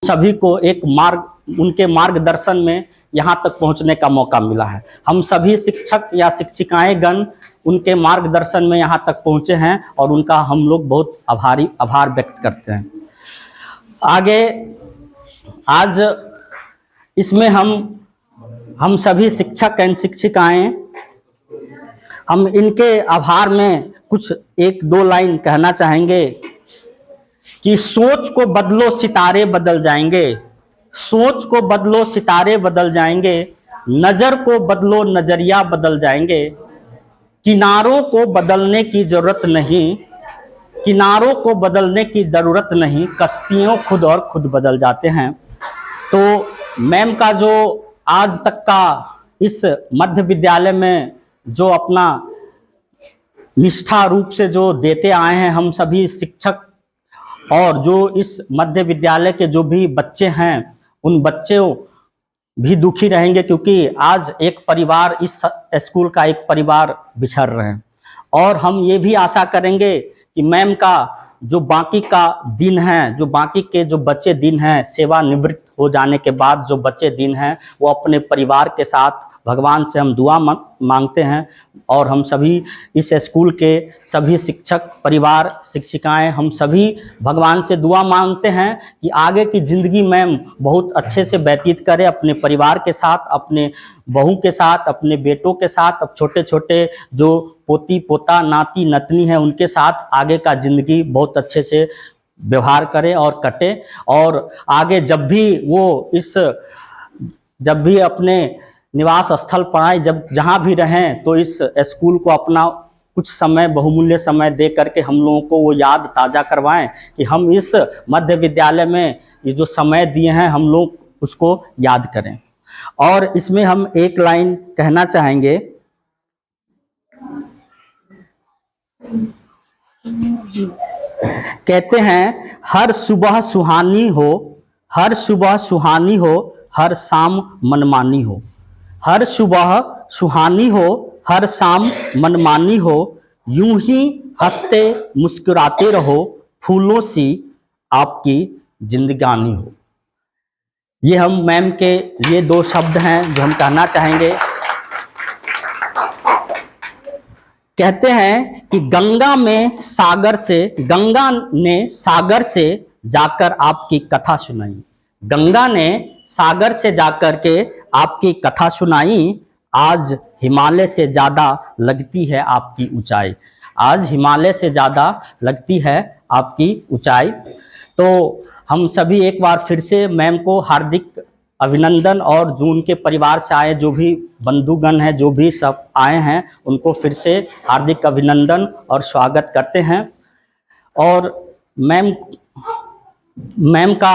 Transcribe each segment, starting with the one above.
सभी को एक उनके मार्गदर्शन में यहाँ तक पहुँचने का मौका मिला है। हम सभी शिक्षक या शिक्षिकाएं गण उनके मार्गदर्शन में यहाँ तक पहुँचे हैं और उनका हम लोग बहुत आभार व्यक्त करते हैं। आगे आज इसमें हम सभी शिक्षक एवं शिक्षिकाएं हम इनके आभार में कुछ 1-2 लाइन कहना चाहेंगे कि सोच को बदलो सितारे बदल जाएंगे, सोच को बदलो सितारे बदल जाएंगे, नजर को बदलो नजरिया बदल जाएंगे, किनारों को बदलने की जरूरत नहीं, किनारों को बदलने की जरूरत नहीं, कश्तियों खुद और खुद बदल जाते हैं। तो मैम का जो आज तक का इस मध्य विद्यालय में जो अपना निष्ठा रूप से जो देते आए हैं, हम सभी शिक्षक और जो इस मध्य विद्यालय के जो भी बच्चे हैं, उन बच्चों भी दुखी रहेंगे, क्योंकि आज एक परिवार, इस स्कूल का एक परिवार बिछड़ रहे हैं। और हम ये भी आशा करेंगे कि मैम का जो बाकी का दिन है, जो बाकी के जो बच्चे दिन हैं, सेवानिवृत्त हो जाने के बाद जो बच्चे दिन हैं, वो अपने परिवार के साथ भगवान से हम दुआ मांगते हैं। और हम सभी इस स्कूल के सभी शिक्षक परिवार, शिक्षिकाएं, हम सभी भगवान से दुआ मांगते हैं कि आगे की ज़िंदगी मैम बहुत अच्छे से व्यतीत करें अपने परिवार के साथ, अपने बहू के साथ, अपने बेटों के साथ, अब छोटे छोटे जो पोती पोता नाती नतनी है उनके साथ आगे का ज़िंदगी बहुत अच्छे से व्यवहार करें और कटे। और आगे जब भी अपने निवास स्थल पर आए, जब जहाँ भी रहें, तो इस स्कूल को अपना कुछ समय, बहुमूल्य समय दे करके हम लोगों को वो याद ताज़ा करवाएं कि हम इस मध्य विद्यालय में ये जो समय दिए हैं हम लोग उसको याद करें। और इसमें हम एक लाइन कहना चाहेंगे, कहते हैं हर सुबह सुहानी हो, हर सुबह सुहानी हो, हर शाम मनमानी हो, हर सुबह सुहानी हो, हर शाम मनमानी हो, यूं ही हंसते मुस्कुराते रहो, फूलों सी आपकी जिंदगानी हो। ये हम मैम के ये 2 शब्द हैं जो हम कहना चाहेंगे। कहते हैं कि गंगा ने सागर से जाकर आपकी कथा सुनाई, गंगा ने सागर से जाकर के आपकी कथा सुनाई, आज हिमालय से ज़्यादा लगती है आपकी ऊंचाई, आज हिमालय से ज़्यादा लगती है आपकी ऊंचाई। तो हम सभी एक बार फिर से मैम को हार्दिक अभिनंदन, और जो उनके परिवार से आए जो भी बंधुगण हैं, जो भी सब आए हैं, उनको फिर से हार्दिक अभिनंदन और स्वागत करते हैं। और मैम का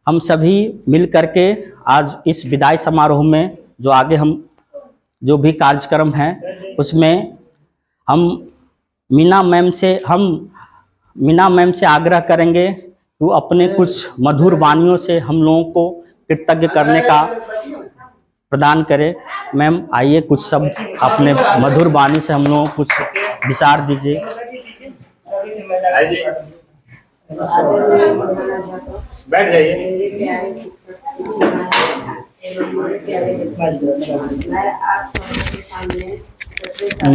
हम सभी मिल करके आज इस विदाई समारोह में जो आगे हम जो भी कार्यक्रम है उसमें हम मीना मैम से आग्रह करेंगे कि वो अपने कुछ मधुर वाणियों से हम लोगों को कृतज्ञ करने का प्रदान करे। मैम आइए, कुछ शब्द अपने मधुर वाणी से हम लोगों को कुछ विचार दीजिए। बैठ जाइए।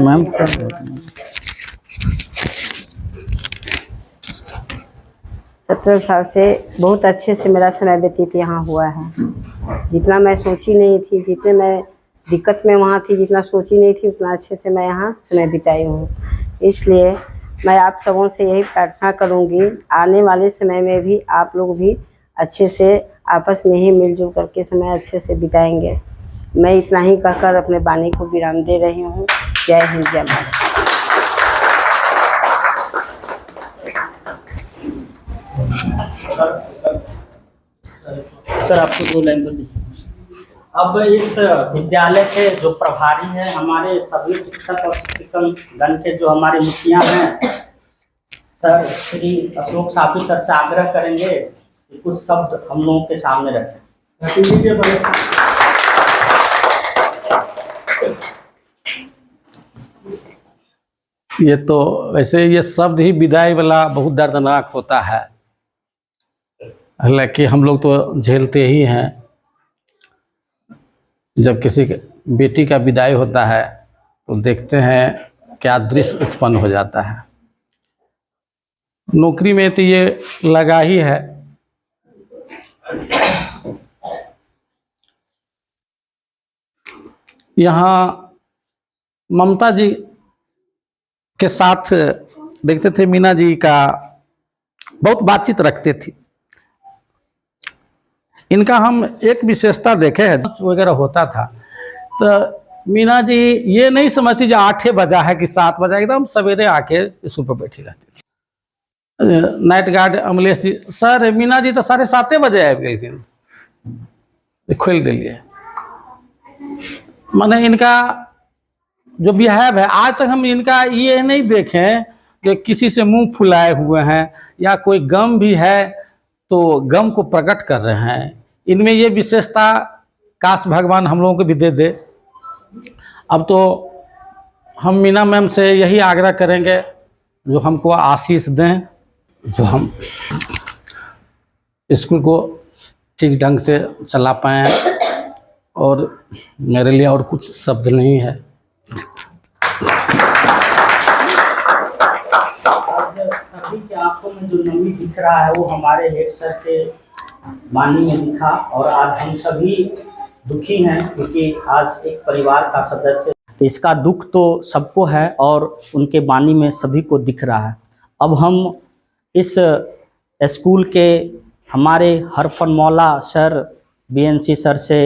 मैम 17 साल से बहुत अच्छे से मेरा समय व्यतीत यहाँ हुआ है। जितना मैं सोची नहीं थी, जितने मैं दिक्कत में वहाँ थी, जितना सोची नहीं थी, उतना अच्छे से मैं यहाँ समय बिताई हूँ। इसलिए मैं आप सबों से यही प्रार्थना करूँगी, आने वाले समय में भी आप लोग भी अच्छे से आपस में ही मिलजुल करके समय अच्छे से बिताएंगे। मैं इतना ही कहकर अपने वाणी को विराम दे रही हूँ। जय हिंद, जय भारत। सर आपको 2 लाइन बोल दीजिए। अब इस विद्यालय के जो प्रभारी हैं, हमारे सभी शिक्षक और शिक्षकगण के जो हमारे मुखिया हैं, सर श्री अशोक साफी सर से आग्रह करेंगे कि कुछ शब्द हम लोगों के सामने रखें। ये तो वैसे ये शब्द ही विदाई वाला बहुत दर्दनाक होता है। हालांकि हम लोग तो झेलते ही हैं। जब किसी के बेटी का विदाई होता है तो देखते हैं क्या दृश्य उत्पन्न हो जाता है। नौकरी में तो ये लगा ही है। यहाँ ममता जी के साथ देखते थे, मीना जी का बहुत बातचीत रखते थे। इनका हम एक विशेषता देखे हैं, वगैरह होता था तो मीना जी ये नहीं समझती जो 8 बजा है कि 7 बजा, एकदम सवेरे आके स्कूल पर बैठी रहती थी। नाइट गार्ड अमलेश जी, सर मीना जी तो 7:30 बजे आए गए खोल दिलिए। माने इनका जो बिहेव है, आज तक हम इनका ये नहीं देखें कि किसी से मुंह फुलाए हुए हैं या कोई गम भी है तो गम को प्रकट कर रहे हैं। इनमें ये विशेषता काश भगवान हम लोगों को भी दे दे। अब तो हम मीना मैम से यही आग्रह करेंगे जो हमको आशीष दें, जो हम स्कूल को ठीक ढंग से चला पाएँ। और मेरे लिए और कुछ शब्द नहीं है। सभी की आंखों में जो नमी दिख रहा है वो हमारे हेड सर के वाणी में दिखा, और आज हम सभी दुखी हैं क्योंकि आज एक परिवार का सदस्य, तो इसका दुख तो सबको है और उनके वाणी में सभी को दिख रहा है। अब हम इस स्कूल के हमारे हरफन मौला सर बीएनसी सर से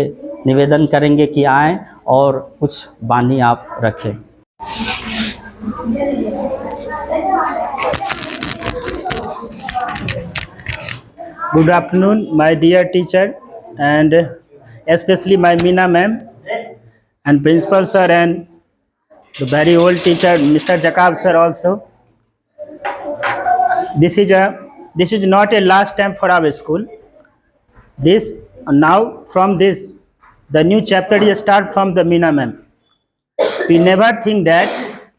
निवेदन करेंगे कि आएं और कुछ वाणी आप रखें। Good afternoon, my dear teacher, and especially my Meena ma'am and principal sir and the very old teacher Mr. Jakab sir also. This is not a last time for our school. This now from this the new chapter is start from the Meena ma'am. We never think that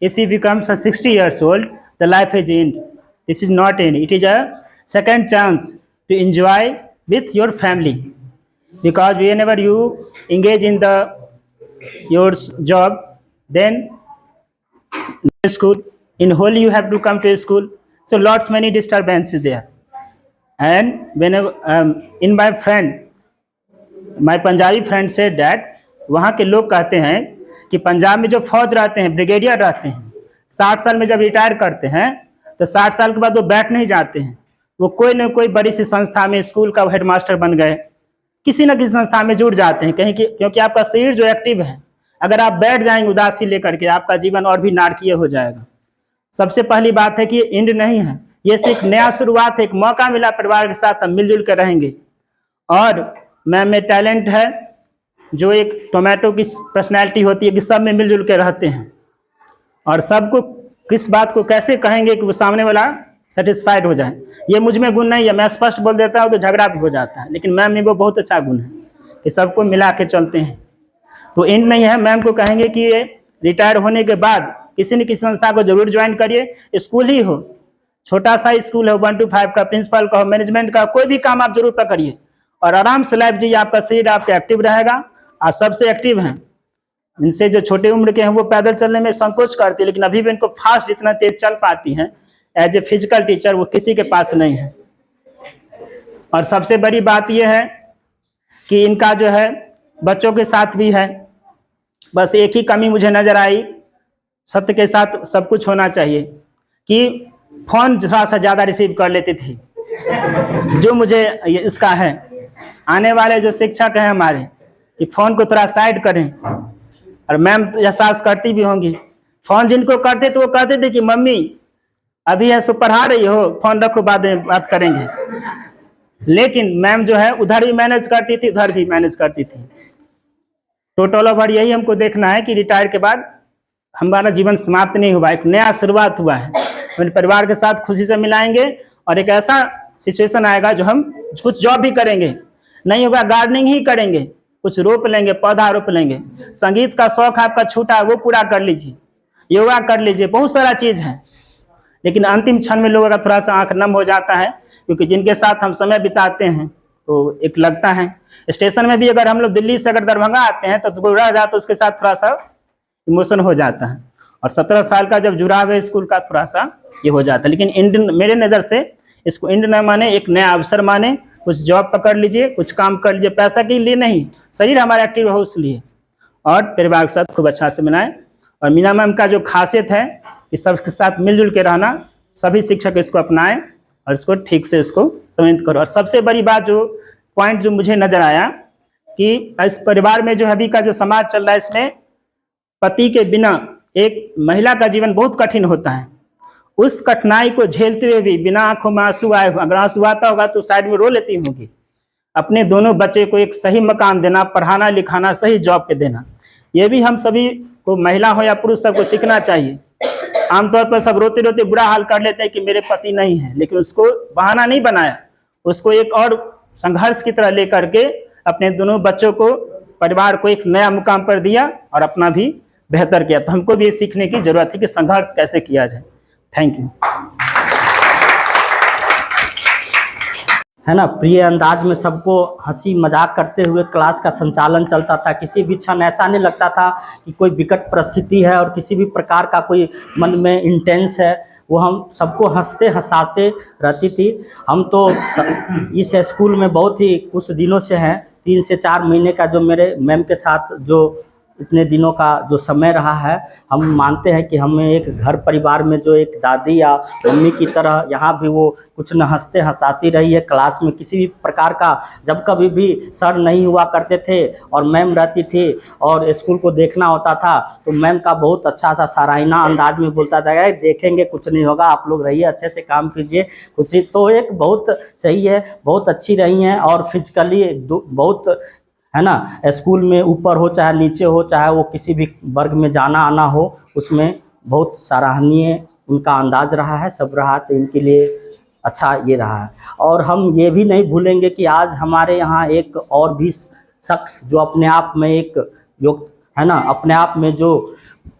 if he becomes a 60 years old, the life is end. This is not end. It is a second chance to enjoy with your family, because whenever you engage in your job, then school in whole you have to come to school, so lots many disturbances there. And whenever in my Punjabi friend said that वहाँ के लोग कहते हैं कि पंजाब में जो फौज रहते हैं, ब्रिगेडियर रहते हैं, 60 साल में जब रिटायर करते हैं तो 60 साल के बाद वो बैठ नहीं जाते हैं, वो कोई न कोई बड़ी सी संस्था में स्कूल का हेडमास्टर बन गए, किसी न किसी संस्था में जुड़ जाते हैं कहीं क्योंकि आपका शरीर जो एक्टिव है, अगर आप बैठ जाएंगे उदासी लेकर के आपका जीवन और भी नारकीय हो जाएगा। सबसे पहली बात है कि ये एंड नहीं है, ये सिर्फ नया शुरुआत है, एक मौका मिला परिवार के साथ हम मिलजुल कर रहेंगे। और मैम में टैलेंट है, जो एक टोमेटो की पर्सनैलिटी होती है कि सब में मिलजुल के रहते हैं और सबको किस बात को कैसे कहेंगे कि वो सामने वाला सेटिस्फाइड हो जाए, ये मुझ में गुण नहीं है। मैं स्पष्ट बोल देता हूँ तो झगड़ा भी हो जाता है, लेकिन मैम में वो बहुत अच्छा गुण है कि सबको मिला के चलते हैं। तो एंड नहीं है, मैम को कहेंगे कि ये रिटायर होने के बाद किसी न किसी संस्था को जरूर ज्वाइन करिए, स्कूल ही हो, छोटा सा स्कूल है, 1 to 5 का, प्रिंसिपल का हो, मैनेजमेंट का, कोई भी काम आप जरूर पकड़िए और आराम से लाइफ जी, आपका शरीर आपका एक्टिव रहेगा। आप सबसे एक्टिव हैं, इनसे जो छोटे उम्र के हैं वो पैदल चलने में संकोच करती है, लेकिन अभी भी इनको फास्ट जितना तेज चल पाती हैं एज ए फिजिकल टीचर वो किसी के पास नहीं है। और सबसे बड़ी बात यह है कि इनका जो है बच्चों के साथ भी है, बस एक ही कमी मुझे नजर आई, सत्य के साथ सब कुछ होना चाहिए, कि फोन थोड़ा सा ज़्यादा रिसीव कर लेती थी, जो मुझे इसका है। आने वाले जो शिक्षक हैं हमारे कि फ़ोन को थोड़ा साइड करें, और मैम एहसास करती भी होंगी, फ़ोन जिनको करते तो वो कहते थे कि मम्मी अभी है सो पढ़ा रही हो, फ़ोन रखो बाद में बात करेंगे। लेकिन मैम जो है उधर भी मैनेज करती थी, उधर भी मैनेज करती थी। टोटल ओवर यही हमको देखना है कि रिटायर के बाद हमारा जीवन समाप्त नहीं हुआ, एक नया शुरुआत हुआ है। अपने परिवार के साथ खुशी से मिलाएंगे और एक ऐसा सिचुएशन आएगा जो हम कुछ जॉब भी करेंगे, नहीं होगा गार्डनिंग ही करेंगे, कुछ रोप लेंगे, पौधा रोप लेंगे। संगीत का शौक आपका छूटा है वो पूरा कर लीजिए, योगा कर लीजिए, बहुत सारा चीज़ है। लेकिन अंतिम क्षण में लोगों का थोड़ा सा आंख नम हो जाता है क्योंकि जिनके साथ हम समय बिताते हैं तो एक लगता है। स्टेशन में भी अगर हम लोग दिल्ली से अगर दरभंगा आते हैं तो कोई रह जाए तो उसके साथ थोड़ा सा इमोशन हो जाता है, और 17 साल का जब जुड़ाव है स्कूल का थोड़ा सा ये हो जाता है। लेकिन इंडियन, मेरे नज़र से इसको इंडियन न माने, एक नया अवसर माने, कुछ जॉब पकड़ लीजिए, कुछ काम कर लीजिए, पैसा के लिए नहीं, शरीर हमारा एक्टिव हो इसलिए, और परिवार के साथ खूब अच्छा से मनाएं। और मीना मैम का जो खासियत है कि सबके साथ मिलजुल के रहना, सभी शिक्षक इसको अपनाएं और इसको ठीक से इसको संबोधित करो। और सबसे बड़ी बात जो पॉइंट जो मुझे नजर आया कि इस परिवार में जो अभी का जो समाज चल रहा है, इसमें पति के बिना एक महिला का जीवन बहुत कठिन होता है। उस कठिनाई को झेलते हुए भी बिना आंखों में आंसू आए, अगर आंसू आता होगा तो साइड में रो लेती होगी, अपने दोनों बच्चे को एक सही मकान देना, पढ़ाना लिखाना, सही जॉब पे देना, ये भी हम सभी को, महिला हो या पुरुष, सबको सीखना चाहिए। आमतौर पर सब रोते रोते बुरा हाल कर लेते हैं कि मेरे पति नहीं है, लेकिन उसको बहाना नहीं बनाया, उसको एक और संघर्ष की तरह लेकर के अपने दोनों बच्चों को, परिवार को एक नया मुकाम पर दिया और अपना भी बेहतर किया। तो हमको भी ये सीखने की जरूरत है कि संघर्ष कैसे किया जाए। Thank you. है ना, प्रिय अंदाज में सबको हंसी मजाक करते हुए क्लास का संचालन चलता था। किसी भी क्षण ऐसा नहीं लगता था कि कोई विकट परिस्थिति है और किसी भी प्रकार का कोई मन में इंटेंस है, वो हम सबको हंसते हंसाते रहती थी। हम तो इस स्कूल में बहुत ही कुछ दिनों से हैं, 3 से 4 महीने का जो मेरे मैम के साथ जो इतने दिनों का जो समय रहा है, हम मानते हैं कि हमें एक घर परिवार में जो एक दादी या मम्मी की तरह यहाँ भी वो कुछ न हंसते हंसाती रही है। क्लास में किसी भी प्रकार का, जब कभी भी सर नहीं हुआ करते थे और मैम रहती थी और स्कूल को देखना होता था, तो मैम का बहुत अच्छा सा सराहना अंदाज में बोलता था, देखेंगे कुछ नहीं होगा, आप लोग रहिए, अच्छे से काम कीजिए, कुछ। तो एक बहुत सही है, बहुत अच्छी रही हैं। और फिजिकली बहुत, है ना, स्कूल में ऊपर हो चाहे नीचे हो, चाहे वो किसी भी वर्ग में जाना आना हो, उसमें बहुत सराहनीय उनका अंदाज रहा है, सब रहा। तो इनके लिए अच्छा ये रहा है। और हम ये भी नहीं भूलेंगे कि आज हमारे यहाँ एक और भी शख्स जो अपने आप में एक योग, है ना, अपने आप में जो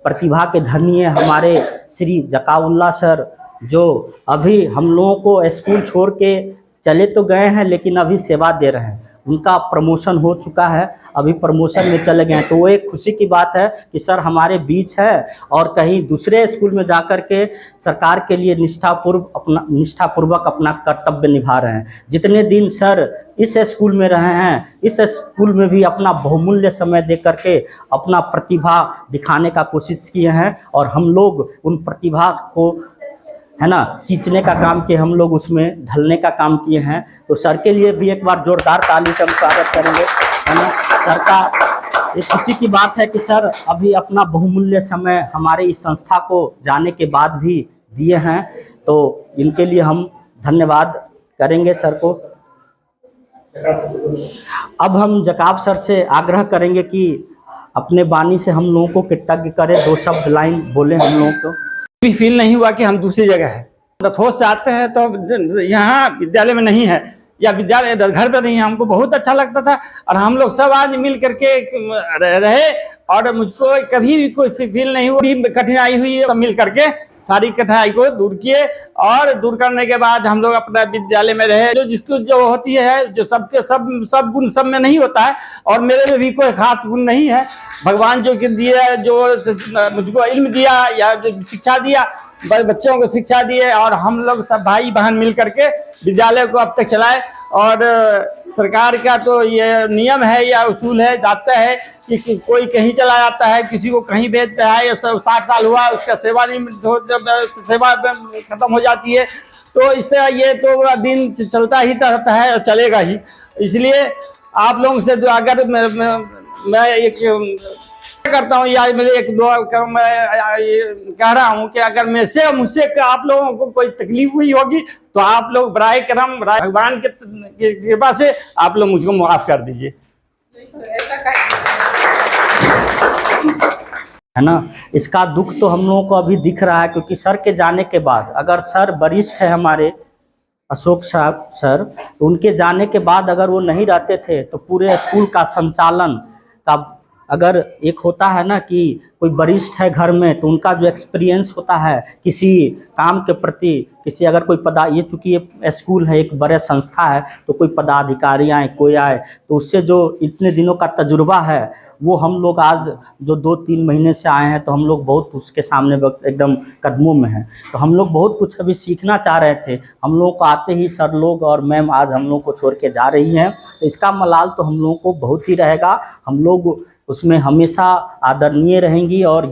प्रतिभा के धनी है, हमारे श्री जकाउल्ला सर, जो अभी हम लोगों को स्कूल छोड़ के चले तो गए हैं लेकिन अभी सेवा दे रहे हैं। उनका प्रमोशन हो चुका है, अभी प्रमोशन में चले गए हैं। तो वो एक खुशी की बात है कि सर हमारे बीच है और कहीं दूसरे स्कूल में जाकर के सरकार के लिए निष्ठापूर्वक अपना कर्तव्य निभा रहे हैं। जितने दिन सर इस स्कूल में रहे हैं, इस स्कूल में भी अपना बहुमूल्य समय दे करके अपना प्रतिभा दिखाने का कोशिश किए हैं और हम लोग उन प्रतिभा को, है ना, सींचने का काम किए, हम लोग उसमें ढलने का काम किए हैं। तो सर के लिए भी एक बार जोरदार ताली से हम स्वागत करेंगे, है ना। सर का एक खुशी की बात है कि सर अभी अपना बहुमूल्य समय हमारे इस संस्था को जाने के बाद भी दिए हैं, तो इनके लिए हम धन्यवाद करेंगे सर को। अब हम जकाब सर से आग्रह करेंगे कि अपने बानी से हम लोगों को कृतज्ञ करें, 2 शब्द लाइन बोले हम लोगों को। भी फील नहीं हुआ कि हम दूसरी जगह है। रथोस से आते हैं तो यहाँ विद्यालय में नहीं है या विद्यालय घर पे नहीं है, हमको बहुत अच्छा लगता था और हम लोग सब आज मिल करके रहे और मुझको कभी भी कोई फील नहीं हुआ। भी कठिनाई हुई है तो मिल करके सारी कठिनाई को दूर किए और दूर करने के बाद हम लोग अपना विद्यालय में रहे। जो जिसको जो होती है, जो सबके सब गुण सब में नहीं होता है और मेरे में भी कोई खास गुण नहीं है। भगवान जो दिया, जो मुझको इल्म दिया या जो शिक्षा दिया, बच्चों को शिक्षा दिए और हम लोग सब भाई बहन मिल करके विद्यालय को अब तक चलाए। और सरकार का तो ये नियम है या उसूल है, जाता है कि कोई कहीं चला जाता है, किसी को कहीं भेजता है, या 60 साल हुआ उसका सेवा नहीं, सेवा खत्म हो जाती है। तो इस तरह ये तो दिन चलता ही रहता है और चलेगा ही। इसलिए आप लोगों से अगर मैं एक करता हूँ या मेरे एक दुआ मैं कह रहा हूँ कि अगर मुझसे आप लोगों को कोई तकलीफ हुई होगी तो आप लोग बराए करम भगवान के कृपा से आप लोग मुझको माफ कर दीजिए, है ना। इसका दुख तो हम लोगों को अभी दिख रहा है, क्योंकि सर के जाने के बाद, अगर सर वरिष्ठ है हमारे अशोक साहब सर, तो उनके जाने के बाद अगर वो नहीं रहते थे तो पूरे स्कूल का संचालन का अगर एक होता है ना कि कोई वरिष्ठ है घर में तो उनका जो एक्सपीरियंस होता है किसी काम के प्रति, किसी अगर कोई ये चूँकि ये स्कूल है, एक बड़े संस्था है, तो कोई पदाधिकारी आए, कोई आए, तो उससे जो इतने दिनों का तजुर्बा है वो हम लोग आज जो 2-3 महीने से आए हैं तो हम लोग बहुत उसके सामने एकदम कदमों में हैं। तो हम लोग बहुत कुछ अभी सीखना चाह रहे थे। हम लोग को आते ही सर लोग और मैम आज हम लोग को छोड़ के जा रही हैं, तो इसका मलाल तो हम लोगों को बहुत ही रहेगा। हम लोग उसमें हमेशा आदरणीय रहेंगी और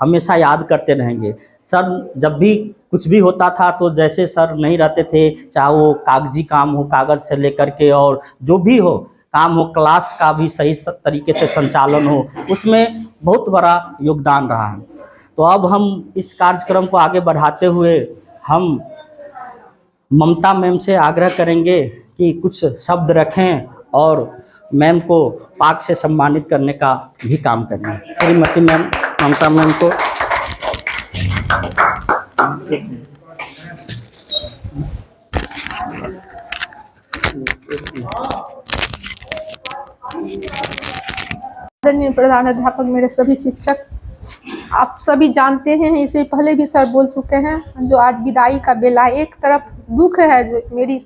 हमेशा याद करते रहेंगे। सर जब भी कुछ भी होता था तो जैसे सर नहीं रहते थे, चाहे वो कागजी काम हो, कागज़ से लेकर के और जो भी हो काम हो, क्लास का भी सही तरीके से संचालन हो, उसमें बहुत बड़ा योगदान रहा है। तो अब हम इस कार्यक्रम को आगे बढ़ाते हुए हम ममता मैम से आग्रह करेंगे कि कुछ शब्द रखें और मैम को पाक से सम्मानित करने का भी काम करें। श्रीमती मैम ममता मैम को आदरणीय प्रधान अध्यापक, मेरे सभी शिक्षक, आप सभी जानते हैं, इससे पहले भी सर बोल चुके हैं, जो आज विदाई का बेला, एक तरफ दुख है, जो मेरी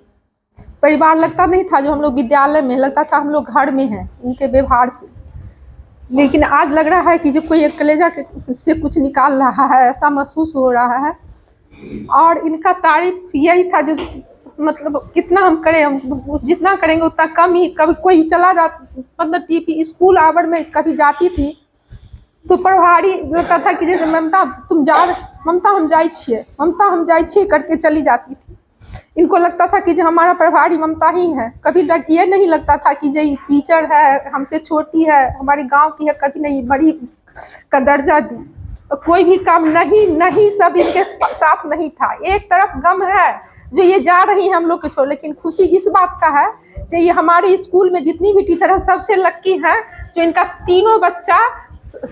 परिवार लगता नहीं था, जो हम लोग विद्यालय में लगता था हम लोग घर में हैं इनके व्यवहार से, लेकिन आज लग रहा है कि जो कोई एक कलेजा से कुछ निकाल रहा है, ऐसा महसूस हो रहा है। और इनका तारीफ यही था, जो मतलब कितना हम करें, हम जितना करेंगे उतना कम ही। कभी कोई चला जाता, मतलब टीपी स्कूल आवर में कभी जाती थी तो प्रभारी लगता था कि जैसे ममता तुम जा, ममता हम जाए छिए, ममता हम जाए छिए करके चली जाती थी। इनको लगता था कि जो हमारा प्रभारी ममता ही है, कभी ये नहीं लगता था कि जो टीचर है हमसे छोटी है, हमारे गांव की है, कभी नहीं बड़ी का दर्जा दी। कोई भी काम नहीं सब इनके साथ नहीं था। एक तरफ गम है जो ये जा रही है हम लोग के छोड़, लेकिन खुशी इस बात का है जो ये हमारे स्कूल में जितनी भी टीचर है सबसे लक्की है, जो इनका तीनों बच्चा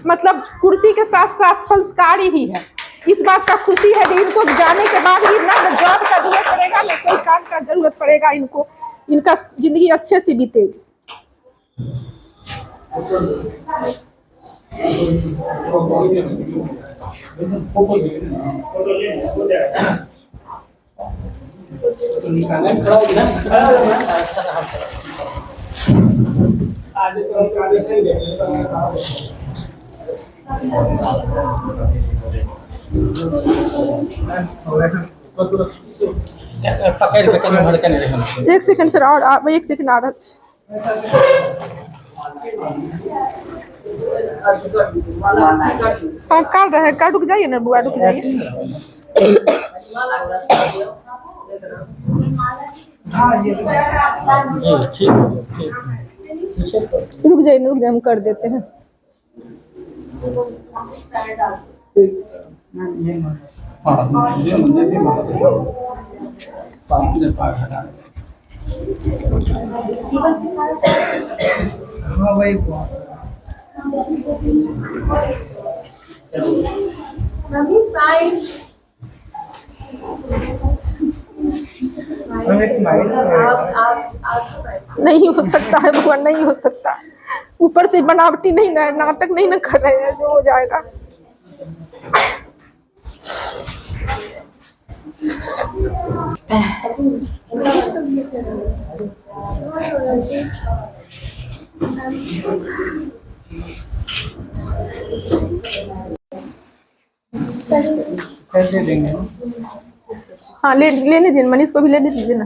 मतलब कुर्सी के साथ साथ संस्कारी भी है। इस बात का खुशी है कि इनको जाने के बाद भी ना जॉब का जरूरत पड़ेगा, ना कोई काम का जरूरत पड़ेगा, इनको इनका जिंदगी अच्छे से बीतेगी। एक सेकंड सर, और एक सेकंड आ रहा हाँ, काट रहे हैं, रुक जाइए ना बुआ, रुक जाइए। रुक जाइए, हम कर देते हैं। नहीं हो सकता है बुआ, नहीं हो सकता। ऊपर से बनावटी नहीं ना, नाटक नहीं ना कर रहे हैं, जो हो जाएगा। हाँ लेने दीजिए, मनीष को भी लेने दीजिए ना।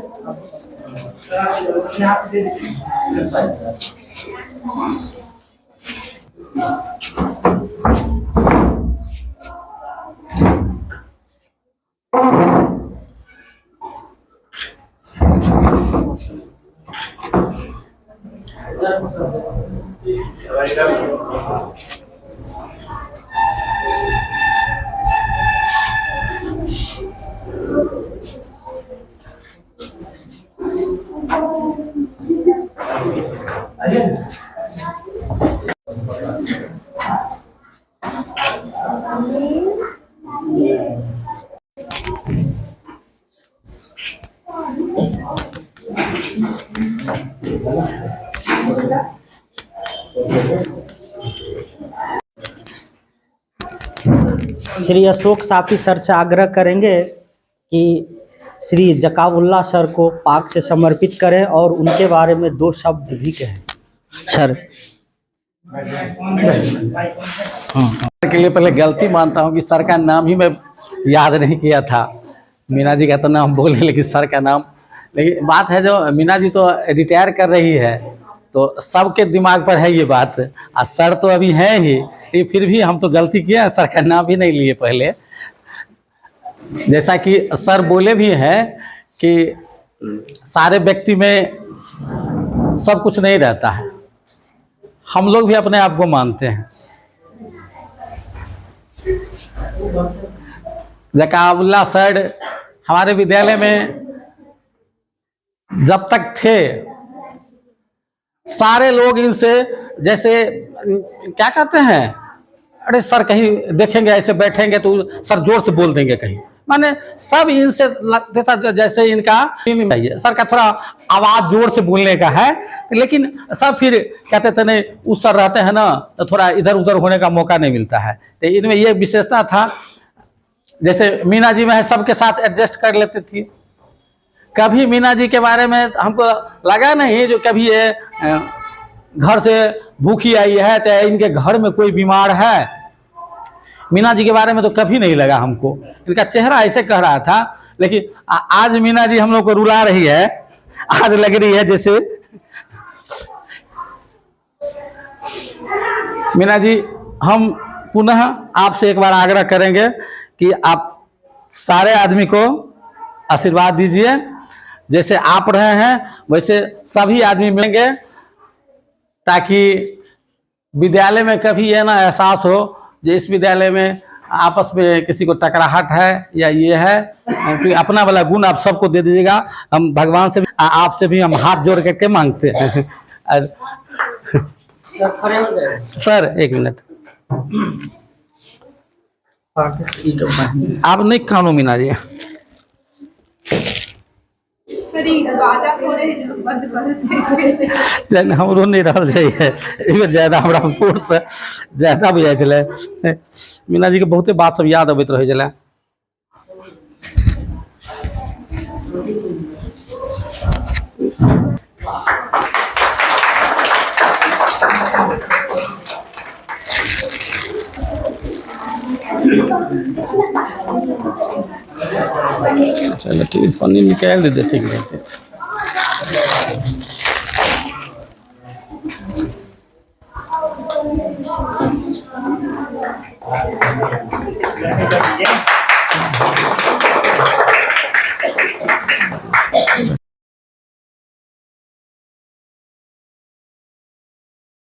श्री अशोक साफी सर से आग्रह करेंगे कि श्री जकाउल्ला सर को पाक से समर्पित करें और उनके बारे में 2 शब्द भी कहें। सर के लिए पहले गलती मानता हूँ कि सर का नाम ही मैं याद नहीं किया था। मीना जी का तो नाम बोले लेकिन सर का नाम, लेकिन बात है जो मीना जी तो रिटायर कर रही है तो सबके दिमाग पर है ये बात, और सर तो अभी हैं ही, लेकिन फिर भी हम तो गलती किए, सर का नाम भी नहीं लिए पहले। जैसा कि सर बोले भी हैं कि सारे व्यक्ति में सब कुछ नहीं रहता है, हम लोग भी अपने आप को मानते हैं। जकाउल्ला सर हमारे विद्यालय में जब तक थे सारे लोग इनसे जैसे क्या कहते हैं, अरे सर कहीं देखेंगे ऐसे बैठेंगे तो सर जोर से बोल देंगे कहीं, माने सब इनसे लगता था जैसे इनका चाहिए। सर का थोड़ा आवाज़ जोर से बोलने का है, लेकिन सब फिर कहते थे नहीं उस सर रहते हैं ना तो थोड़ा इधर उधर होने का मौका नहीं मिलता है। तो इनमें ये विशेषता था, जैसे मीना जी में है सबके साथ एडजस्ट कर लेती थी। कभी मीना जी के बारे में हमको लगा नहीं जो कभी ये घर से भूखी आई है, चाहे इनके घर में कोई बीमार है, मीना जी के बारे में तो कभी नहीं लगा हमको। इनका चेहरा ऐसे कह रहा था, लेकिन आज मीना जी हम लोग को रुला रही है, आज लग रही है जैसे। मीना जी हम पुनः आपसे एक बार आग्रह करेंगे कि आप सारे आदमी को आशीर्वाद दीजिए, जैसे आप रहे हैं वैसे सभी आदमी मिलेंगे, ताकि विद्यालय में कभी ये ना एहसास हो जो इस विद्यालय में आपस में किसी को टकराहट है या ये है, क्योंकि अपना वाला गुण आप सबको दे दीजिएगा। हम भगवान से भी आपसे भी हम हाथ जोड़ करके मांगते हैं। सर 1 मिनट आप नहीं कानो मीना जी हमरो नहीं रह जाइए ज्यादा हमरा कोर्स ज्यादा बुझाई चले। मीना जी के बहुते बात सब याद अबैत रहे चले। चलो ठीक, पानी निकाल दे ठीक है।